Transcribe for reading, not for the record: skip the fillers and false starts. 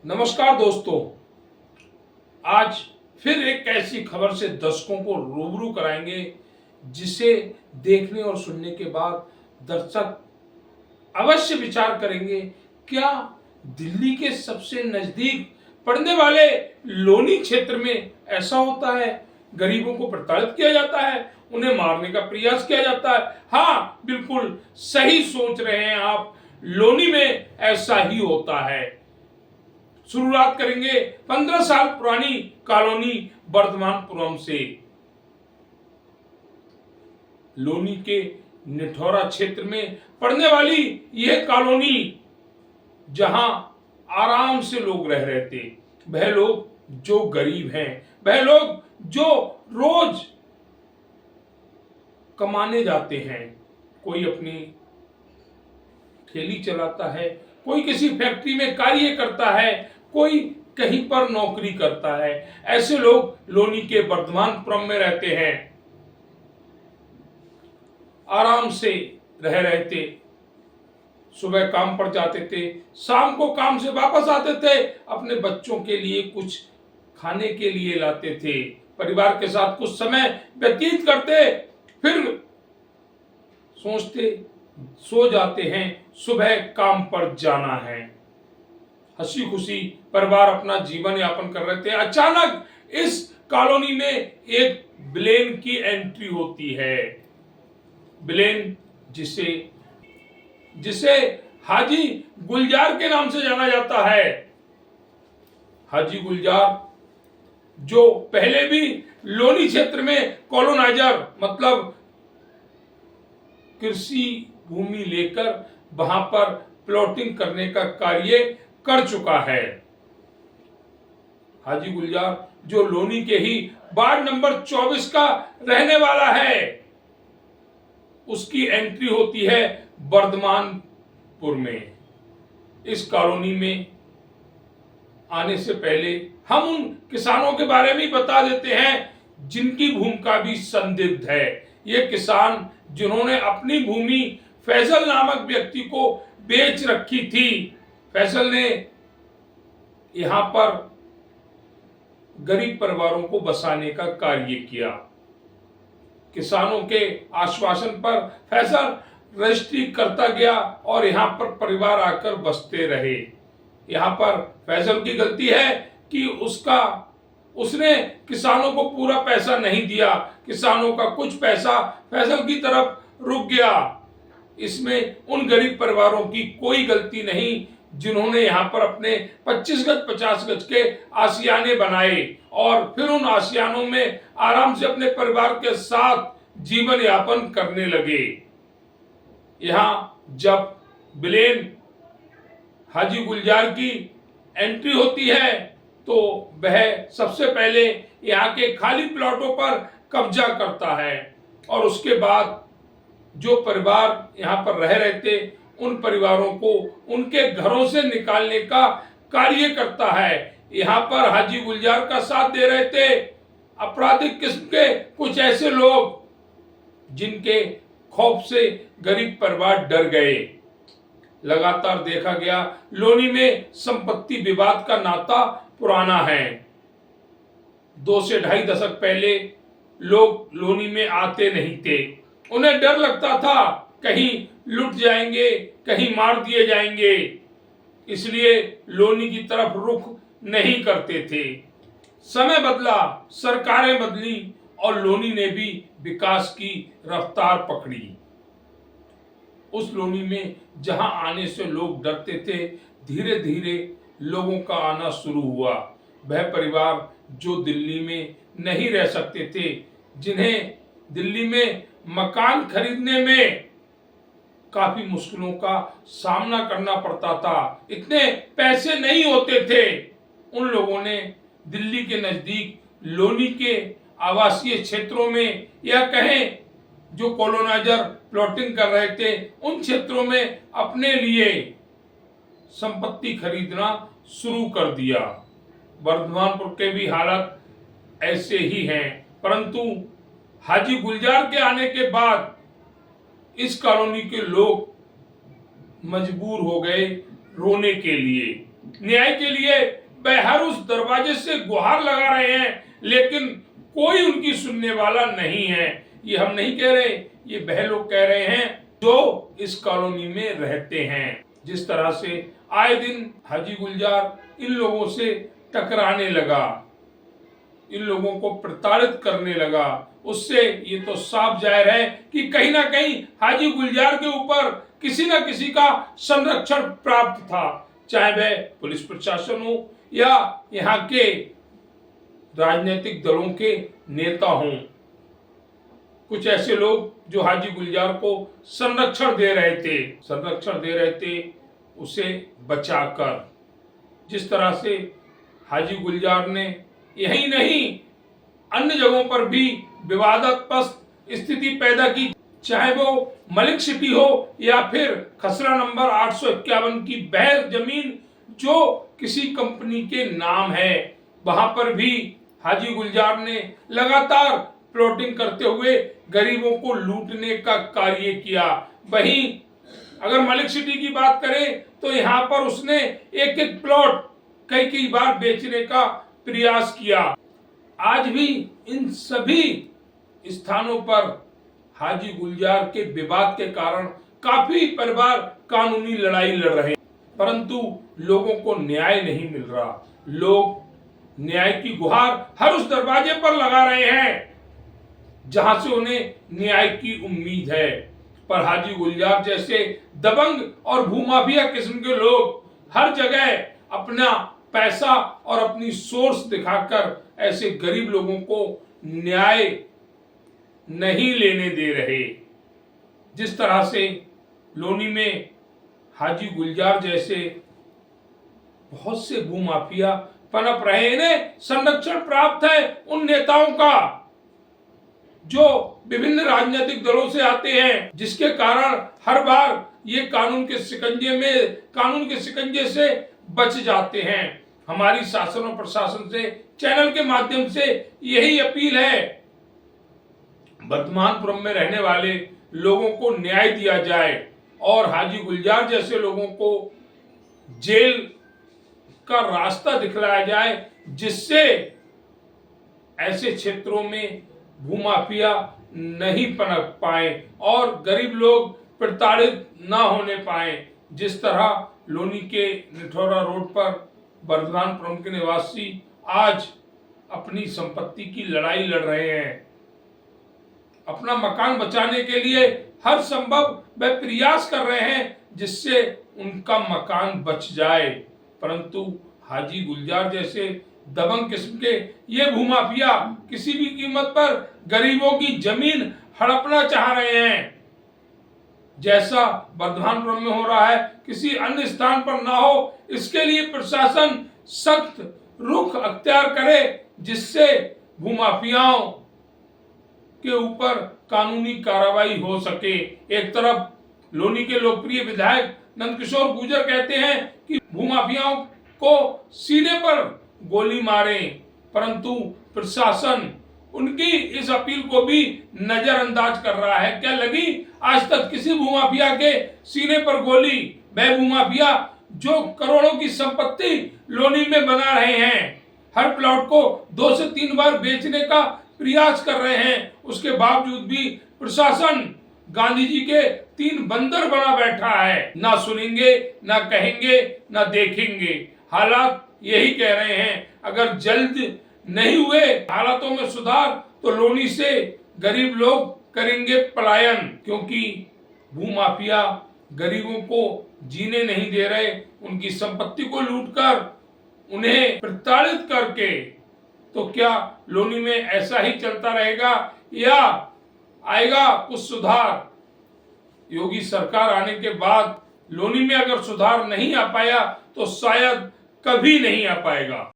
नमस्कार दोस्तों, आज फिर एक ऐसी खबर से दर्शकों को रूबरू कराएंगे जिसे देखने और सुनने के बाद दर्शक अवश्य विचार करेंगे। क्या दिल्ली के सबसे नजदीक पड़ने वाले लोनी क्षेत्र में ऐसा होता है? गरीबों को प्रताड़ित किया जाता है, उन्हें मारने का प्रयास किया जाता है। हाँ, बिल्कुल सही सोच रहे हैं आप, लोनी में ऐसा ही होता है। शुरुआत करेंगे 15 साल पुरानी कॉलोनी वर्धमानपुरम से। लोनी के निठौरा क्षेत्र में पड़ने वाली यह कॉलोनी, जहां आराम से लोग रह रहे थे, वह लोग जो गरीब हैं, वह लोग जो रोज कमाने जाते हैं, कोई अपनी ठेली चलाता है, कोई किसी फैक्ट्री में कार्य करता है, कोई कहीं पर नौकरी करता है, ऐसे लोग लोनी के वर्धमानपुरम में रहते हैं। आराम से रह रहे थे, सुबह काम पर जाते थे, शाम को काम से वापस आते थे, अपने बच्चों के लिए कुछ खाने के लिए लाते थे, परिवार के साथ कुछ समय व्यतीत करते, फिर सोचते सो जाते हैं, सुबह काम पर जाना है। हंसी खुशी परिवार अपना जीवन यापन कर रहे थे। अचानक इस कॉलोनी में एक विलेन की एंट्री होती है। विलेन जिसे हाजी गुलजार के नाम से जाना जाता है। हाजी गुलजार जो पहले भी लोनी क्षेत्र में कॉलोनाइजर मतलब कृषि भूमि लेकर वहां पर प्लॉटिंग करने का कार्य कर चुका है। हाजी गुलजार जो लोनी के ही वार्ड नंबर 24 का रहने वाला है, उसकी एंट्री होती है वर्धमानपुर में। इस कॉलोनी में आने से पहले हम उन किसानों के बारे में बता देते हैं जिनकी भूमिका भी संदिग्ध है। ये किसान जिन्होंने अपनी भूमि फैसल नामक व्यक्ति को बेच रखी थी। फैसल ने यहां पर गरीब परिवारों को बसाने का कार्य किया। किसानों के आश्वासन पर फैसल रजिस्ट्री करता गया और यहां पर परिवार आकर बसते रहे। यहां पर फैसल की गलती है कि उसने किसानों को पूरा पैसा नहीं दिया। किसानों का कुछ पैसा फैसल की तरफ रुक गया। इसमें उन गरीब परिवारों की कोई गलती नहीं जिन्होंने यहां पर अपने 25 गज 50 गज के आशियाने बनाए और फिर उन आशियानों में आराम से अपने परिवार के साथ जीवन यापन करने लगे। यहां जब विलेन हाजी गुलजार की एंट्री होती है तो वह सबसे पहले यहाँ के खाली प्लॉटों पर कब्जा करता है और उसके बाद जो परिवार यहाँ पर रह रहे थे उन परिवारों को उनके घरों से निकालने का कार्य करता है। यहाँ पर हाजी गुलजार का साथ दे रहे थे आपराधिक किस्म के कुछ ऐसे लोग जिनके खौफ से गरीब परिवार डर गए। लगातार देखा गया लोनी में संपत्ति विवाद का नाता पुराना है। 2 से ढाई दशक पहले लोग लोनी में आते नहीं थे। उन्हें डर लगता था कहीं लुट जाएंगे, कहीं मार दिए जाएंगे, इसलिए लोनी की तरफ रुख नहीं करते थे। समय बदला, सरकारें बदली और लोनी ने भी विकास की रफ्तार पकड़ी। उस लोनी में जहां आने से लोग डरते थे, धीरे धीरे लोगों का आना शुरू हुआ। वह परिवार जो दिल्ली में नहीं रह सकते थे, जिन्हें दिल्ली में मकान खरीदने में काफी मुश्किलों का सामना करना पड़ता था, इतने पैसे नहीं होते थे, उन लोगों ने दिल्ली के नजदीक लोनी के आवासीय क्षेत्रों में या कहें जो कॉलोनाइजर प्लॉटिंग कर रहे थे उन क्षेत्रों में अपने लिए संपत्ति खरीदना शुरू कर दिया। वर्धमानपुर के भी हालत ऐसे ही हैं, परंतु हाजी गुलजार के आने के बाद इस कॉलोनी के लोग मजबूर हो गए रोने के लिए। न्याय के लिए वह हर उस दरवाजे से गुहार लगा रहे हैं, लेकिन कोई उनकी सुनने वाला नहीं है। ये हम नहीं कह रहे, ये वह लोग कह रहे हैं जो इस कॉलोनी में रहते हैं। जिस तरह से आए दिन हाजी गुलजार इन लोगों से टकराने लगा, इन लोगों को प्रताड़ित करने लगा, उससे ये तो साफ जाहिर है कि कहीं ना कहीं हाजी गुलजार के ऊपर किसी न किसी का संरक्षण प्राप्त था, चाहे वह पुलिस प्रशासन हो या यहाँ के राजनीतिक दलों के नेता हों। कुछ ऐसे लोग जो हाजी गुलजार को संरक्षण दे रहे थे उसे बचाकर। जिस तरह से हाजी गुलजार ने यही नहीं अन्य जगहों पर भी विवादास्पद स्थिति पैदा की, चाहे वो मलिक सिटी हो या फिर खसरा नंबर 851 की वह जमीन जो किसी कंपनी के नाम है, वहां पर भी हाजी गुलजार ने लगातार प्लॉटिंग करते हुए गरीबों को लूटने का कार्य किया। वहीं अगर मलिक सिटी की बात करें तो यहाँ पर उसने एक एक प्लॉट कई बार बेचने का प्रयास किया। आज भी इन सभी स्थानों पर हाजी गुलजार के विवाद के कारण काफी परिवार कानूनी लड़ाई लड़ रहे हैं, परंतु लोगों को न्याय नहीं मिल रहा। लोग न्याय की गुहार हर उस दरवाजे पर लगा रहे हैं जहां से उन्हें न्याय की उम्मीद है, पर हाजी गुलजार जैसे दबंग और भूमाफिया किस्म के लोग हर जगह अपना पैसा और अपनी सोर्स दिखाकर ऐसे गरीब लोगों को न्याय नहीं लेने दे रहे। जिस तरह से लोनी में हाजी गुलजार जैसे बहुत से भूमाफिया पनप रहे, इन्हें संरक्षण प्राप्त है उन नेताओं का जो विभिन्न राजनीतिक दलों से आते हैं, जिसके कारण हर बार ये कानून के शिकंजे से बच जाते हैं। हमारी शासन और प्रशासन से चैनल के माध्यम से यही अपील है, वर्धमानपुरम में रहने वाले लोगों को न्याय दिया जाए और हाजी गुलजार जैसे लोगों को जेल का रास्ता दिखलाया जाए, जिससे ऐसे क्षेत्रों में भूमाफिया नहीं पनप पाए और गरीब लोग प्रताड़ित न होने पाए। जिस तरह लोनी के निठौरा रोड पर वर्धमानपुरम के निवासी आज अपनी संपत्ति की लड़ाई लड़ रहे हैं, अपना मकान बचाने के लिए हर संभव वह प्रयास कर रहे हैं जिससे उनका मकान बच जाए, परंतु हाजी गुलजार जैसे दबंग किस्म के ये भूमाफिया किसी भी कीमत पर गरीबों की जमीन हड़पना चाह रहे हैं। जैसा वर्धमानपुरम में हो रहा है किसी अन्य स्थान पर ना हो, इसके लिए प्रशासन सख्त रुख अख्तियार करे, जिससे भूमाफियाओं के ऊपर कानूनी कार्रवाई हो सके। एक तरफ लोनी के लोकप्रिय विधायक नंदकिशोर गुर्जर कहते हैं कि भूमाफियाओं को सीने पर गोली मारे, परंतु प्रशासन उनकी इस अपील को भी नजरअंदाज कर रहा है। क्या लगी आज तक किसी भूमाफिया के सीने पर गोली? वह भूमाफिया जो करोड़ों की संपत्ति लोनी में बना रहे हैं, हर प्लॉट को 2 से 3 बार बेचने का प्रयास कर रहे हैं, उसके बावजूद भी प्रशासन गांधी जी के 3 बंदर बना बैठा है। ना सुनेंगे, ना कहेंगे, ना देखेंगे। हालात यही कह रहे हैं, अगर जल्द नहीं हुए हालातों में सुधार तो लोनी से गरीब लोग करेंगे पलायन, क्योंकि भूमाफिया गरीबों को जीने नहीं दे रहे, उनकी संपत्ति को लूटकर उन्हें प्रताड़ित करके। तो क्या लोनी में ऐसा ही चलता रहेगा या आएगा कुछ सुधार? योगी सरकार आने के बाद लोनी में अगर सुधार नहीं आ पाया तो शायद कभी नहीं आ पाएगा।